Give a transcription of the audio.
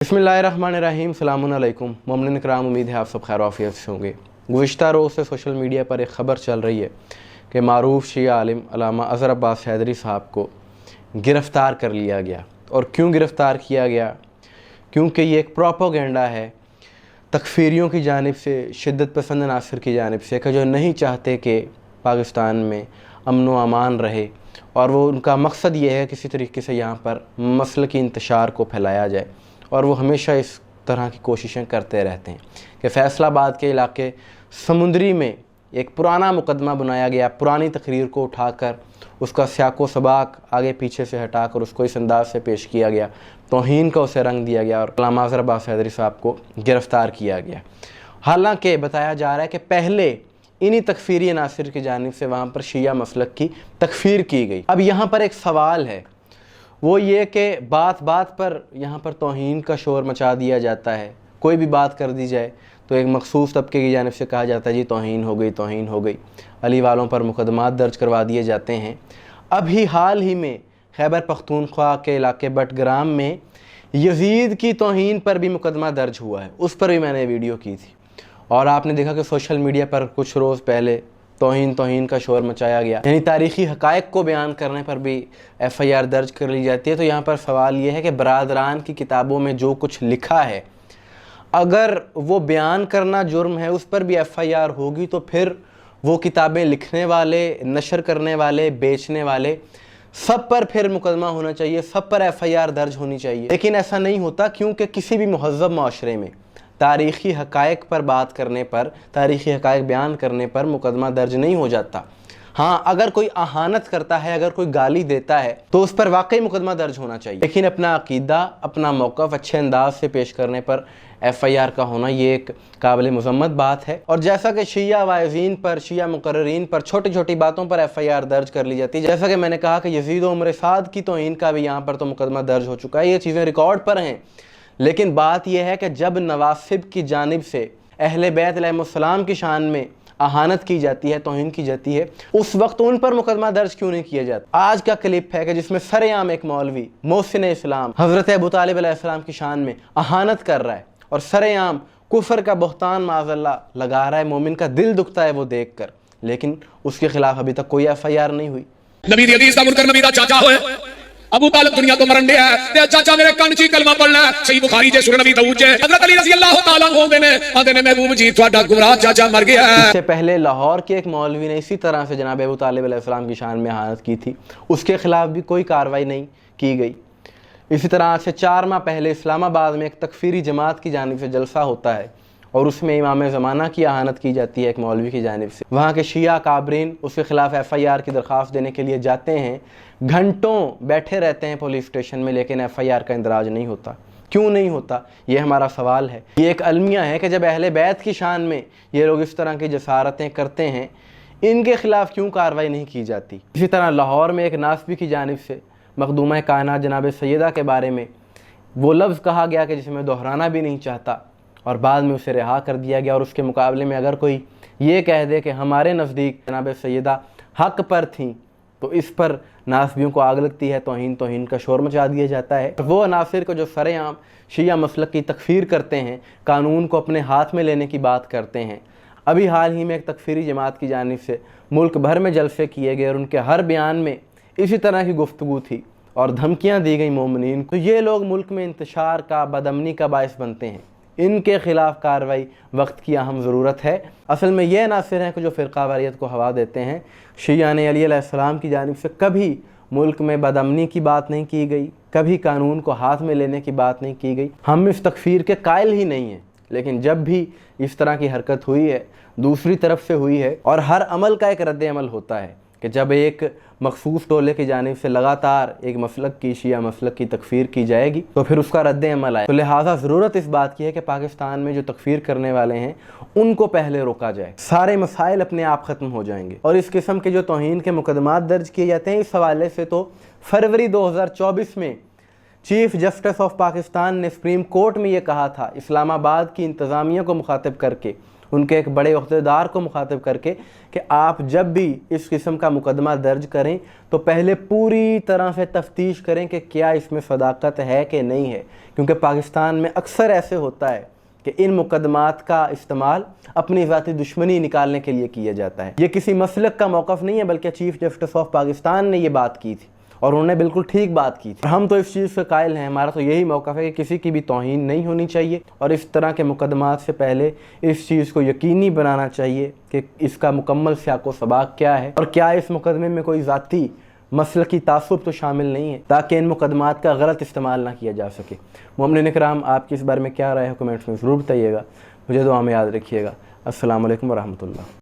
बिस्मिल्लाहिर्रहमानिर्रहीम सलामुन मोमिन कराम, उम्मीद है आप सब खैर आफियत से होंगे। गुज़िश्ता रोज़ से सोशल मीडिया पर एक ख़बर चल रही है कि मारूफ शिया आलिम अल्लामा अज़हर अब्बास हैदरी साहब को गिरफ़्तार कर लिया गया। और क्यों गिरफ़्तार किया गया? क्योंकि ये एक प्रोपेगेंडा है तकफ़ीरियों की जानिब से, शिद्दत पसंद नासिर की जानिब से, कि जो नहीं चाहते कि पाकिस्तान में अमन व अमान रहे, और वो उनका मकसद ये है किसी तरीके से यहाँ पर मसल की इंतशार को फैलाया जाए। और वो हमेशा इस तरह की कोशिशें करते रहते हैं कि फैसलाबाद के इलाके समुंदरी में एक पुराना मुकदमा बनाया गया, पुरानी तकरीर को उठाकर उसका स्याको सबाक आगे पीछे से हटाकर उसको इस अंदाज से पेश किया गया, तौहीन का उसे रंग दिया गया और अल्लामा अज़हर अब्बास हैदरी साहब को गिरफ़्तार किया गया। हालांकि बताया जा रहा है कि पहले इन्हीं तकफ़ीरी अनासिर की जानिब से वहाँ पर शिया मसलक की तकफ़ीर की गई। अब यहाँ पर एक सवाल है, वो ये कि बात बात पर यहाँ पर तौहीन का शोर मचा दिया जाता है। कोई भी बात कर दी जाए तो एक मखसूस तबके की जानिब से कहा जाता है जी तौहीन हो गई, तौहीन हो गई। अली वालों पर मुकदमात दर्ज करवा दिए जाते हैं। अभी हाल ही में खैबर पख्तूनख्वा के इलाके बटग्राम में यजीद की तौहीन पर भी मुकदमा दर्ज हुआ है, उस पर भी मैंने वीडियो की थी। और आपने देखा कि सोशल मीडिया पर कुछ रोज़ पहले तौहीन का शोर मचाया गया, यानी तारीख़ी हक़ाइक़ को बयान करने पर भी FIR दर्ज कर ली जाती है। तो यहाँ पर सवाल ये है कि बरादरान की किताबों में जो कुछ लिखा है, अगर वो बयान करना जुर्म है, उस पर भी FIR होगी, तो फिर वो किताबें लिखने वाले, नशर करने वाले, बेचने वाले, सब पर फिर मुकदमा होना चाहिए, सब पर FIR दर्ज होनी चाहिए। लेकिन ऐसा नहीं होता, क्योंकि किसी भी महज़ब माशरे में तारीख़ी हक़ाइक़ पर बात करने पर, तारीख़ी हक़ाइक़ बयान करने पर मुकदमा दर्ज नहीं हो जाता। हाँ, अगर कोई अहानत करता है, अगर कोई गाली देता है, तो उस पर वाकई मुकदमा दर्ज होना चाहिए। लेकिन अपना अक़ीदा, अपना मौक़िफ़ अच्छे अंदाज से पेश करने पर FIR का होना, ये एक काबिल मज़म्मत बात है। और जैसा कि शिया वाइज़ीन पर, शिया मुक़र्ररीन पर छोटी छोटी बातों पर FIR दर्ज कर ली जाती है, जैसा कि मैंने कहा कि यज़ीद व उमर साद की तौहीन का भी यहाँ पर तो मुकदमा दर्ज हो चुका है, ये चीज़ें रिकॉर्ड पर हैं। लेकिन बात यह है कि जब नवासिब की जानिब से अहले बैत अलैहिस्सलाम की शान में अहानत की जाती है, तौहीन की जाती है, उस वक्त उन पर मुकदमा दर्ज क्यों नहीं किया जाता? आज का क्लिप है कि जिसमें सरेआम एक मौलवी मोहसिन इस्लाम हज़रत अबू तालिब अलैहिस्सलाम की शान में अहानत कर रहा है और सरेआम कुफ्र का बहतान माज़अल्लाह लगा रहा है। मोमिन का दिल दुखता है वो देख कर, लेकिन उसके खिलाफ अभी तक कोई FIR नहीं हुई। नबी दी हदीस दा मुनकर नबी दा चाचा होए अबू तालिब दुनिया तो मरन दिया है ते चाचा मेरे कान ची कलमा पढ़ना सही बुखारी जे सुन नबी दाऊद जे हजरत अली रज़ी अल्लाह तआला होंदे ने आंदे ने महबूब जी ਤੁਹਾਡਾ गुमराह चाचा मर गया है। इससे पहले लाहौर के एक मौलवी ने इसी तरह से जनाब अबू तालिब अलैहिस्सलाम की शान में अहानत की थी, उसके खिलाफ भी कोई कार्रवाई नहीं की गई। इसी तरह आज से 4 माह पहले इस्लामाबाद में एक तकफ़ीरी जमात की जानिब से जलसा होता है और उसमें इमाम ज़माना की अहानत की जाती है एक मौलवी की जानिब से। वहाँ के शिया काबरीन उसके ख़िलाफ़ FIR की दरख्वास्त देने के लिए जाते हैं, घंटों बैठे रहते हैं पुलिस स्टेशन में, लेकिन FIR का इंदराज नहीं होता। क्यों नहीं होता, ये हमारा सवाल है। ये एक अलमिया है कि जब अहले बैत की शान में ये लोग इस तरह की जसारतें करते हैं, इनके ख़िलाफ़ क्यों कार्रवाई नहीं की जाती। इसी तरह लाहौर में एक नासबी की जानिब से मखदूमा कायनात जनाब सैयदा के बारे में वो लफ्ज़ कहा गया कि जिसे मैं दोहराना भी नहीं चाहता, और बाद में उसे रिहा कर दिया गया। और उसके मुकाबले में अगर कोई ये कह दे कि हमारे नज़दीक जनाब सैयदा हक़ पर थीं, तो इस पर नासबियों को आग लगती है, तौहीन का शोर मचा दिया जाता है। वो अनासिर को जो सरेआम शिया मसलक की तकफ़ीर करते हैं, कानून को अपने हाथ में लेने की बात करते हैं। अभी हाल ही में एक तकफ़ीरी जमात की जानिब से मुल्क भर में जलसे किए गए और उनके हर बयान में इसी तरह की गुफ्तगू थी और धमकियाँ दी गई मोमिनीन को। ये लोग मुल्क में इंतशार का, बदअमनी का बाइस बनते हैं। इनके ख़िलाफ़ कार्रवाई वक्त की अहम ज़रूरत है। असल में ये नासिर हैं कि जो फ़िरक़ा वारियत को हवा देते हैं। शिया ने अली अलैहिस्सलाम की जानिब से कभी मुल्क में बदअमनी की बात नहीं की गई, कभी कानून को हाथ में लेने की बात नहीं की गई। हम इस तकफ़ीर के कायल ही नहीं हैं, लेकिन जब भी इस तरह की हरकत हुई है, दूसरी तरफ से हुई है। और हर अमल का एक रद्द अमल होता है कि जब एक मखसूस टोले की जानिब से लगातार एक मसलक की, शिया मसलक की तकफ़ीर की जाएगी, तो फिर उसका रद्द अमल आए। तो लिहाजा ज़रूरत इस बात की है कि पाकिस्तान में जो तकफ़ीर करने वाले हैं उनको पहले रोका जाए, सारे मसाइल अपने आप ख़त्म हो जाएंगे। और इस किस्म के जो तौहीन के मुकदमात दर्ज किए जाते हैं, इस हवाले से तो फरवरी 2024 में चीफ जस्टिस ऑफ पाकिस्तान ने सुप्रीम कोर्ट में ये कहा था, इस्लामाबाद की इंतज़ामिया को मुखातिब करके ان کے ایک بڑے عہدیدار کو مخاطب کر کے کہ آپ جب بھی اس قسم کا مقدمہ درج کریں تو پہلے پوری طرح سے تفتیش کریں کہ کیا اس میں صداقت ہے کہ نہیں ہے، کیونکہ پاکستان میں اکثر ایسے ہوتا ہے کہ ان مقدمات کا استعمال اپنی ذاتی دشمنی نکالنے کے لیے کیا جاتا ہے۔ یہ کسی مسلک کا موقف نہیں ہے، بلکہ چیف جسٹس آف پاکستان نے یہ بات کی تھی اور انہوں نے بالکل ٹھیک بات کی تھی۔ ہم تو اس چیز سے قائل ہیں، ہمارا تو یہی موقف ہے کہ کسی کی بھی توہین نہیں ہونی چاہیے، اور اس طرح کے مقدمات سے پہلے اس چیز کو یقینی بنانا چاہیے کہ اس کا مکمل سیاق و سباق کیا ہے، اور کیا اس مقدمے میں کوئی ذاتی مسلکی تعصب تو شامل نہیں ہے، تاکہ ان مقدمات کا غلط استعمال نہ کیا جا سکے۔ مومنین اکرام، آپ کی اس بارے میں کیا رائے ہے کمنٹس میں ضرور بتائیے گا، مجھے دعا میں یاد رکھیے گا۔ السلام علیکم ورحمۃ اللہ۔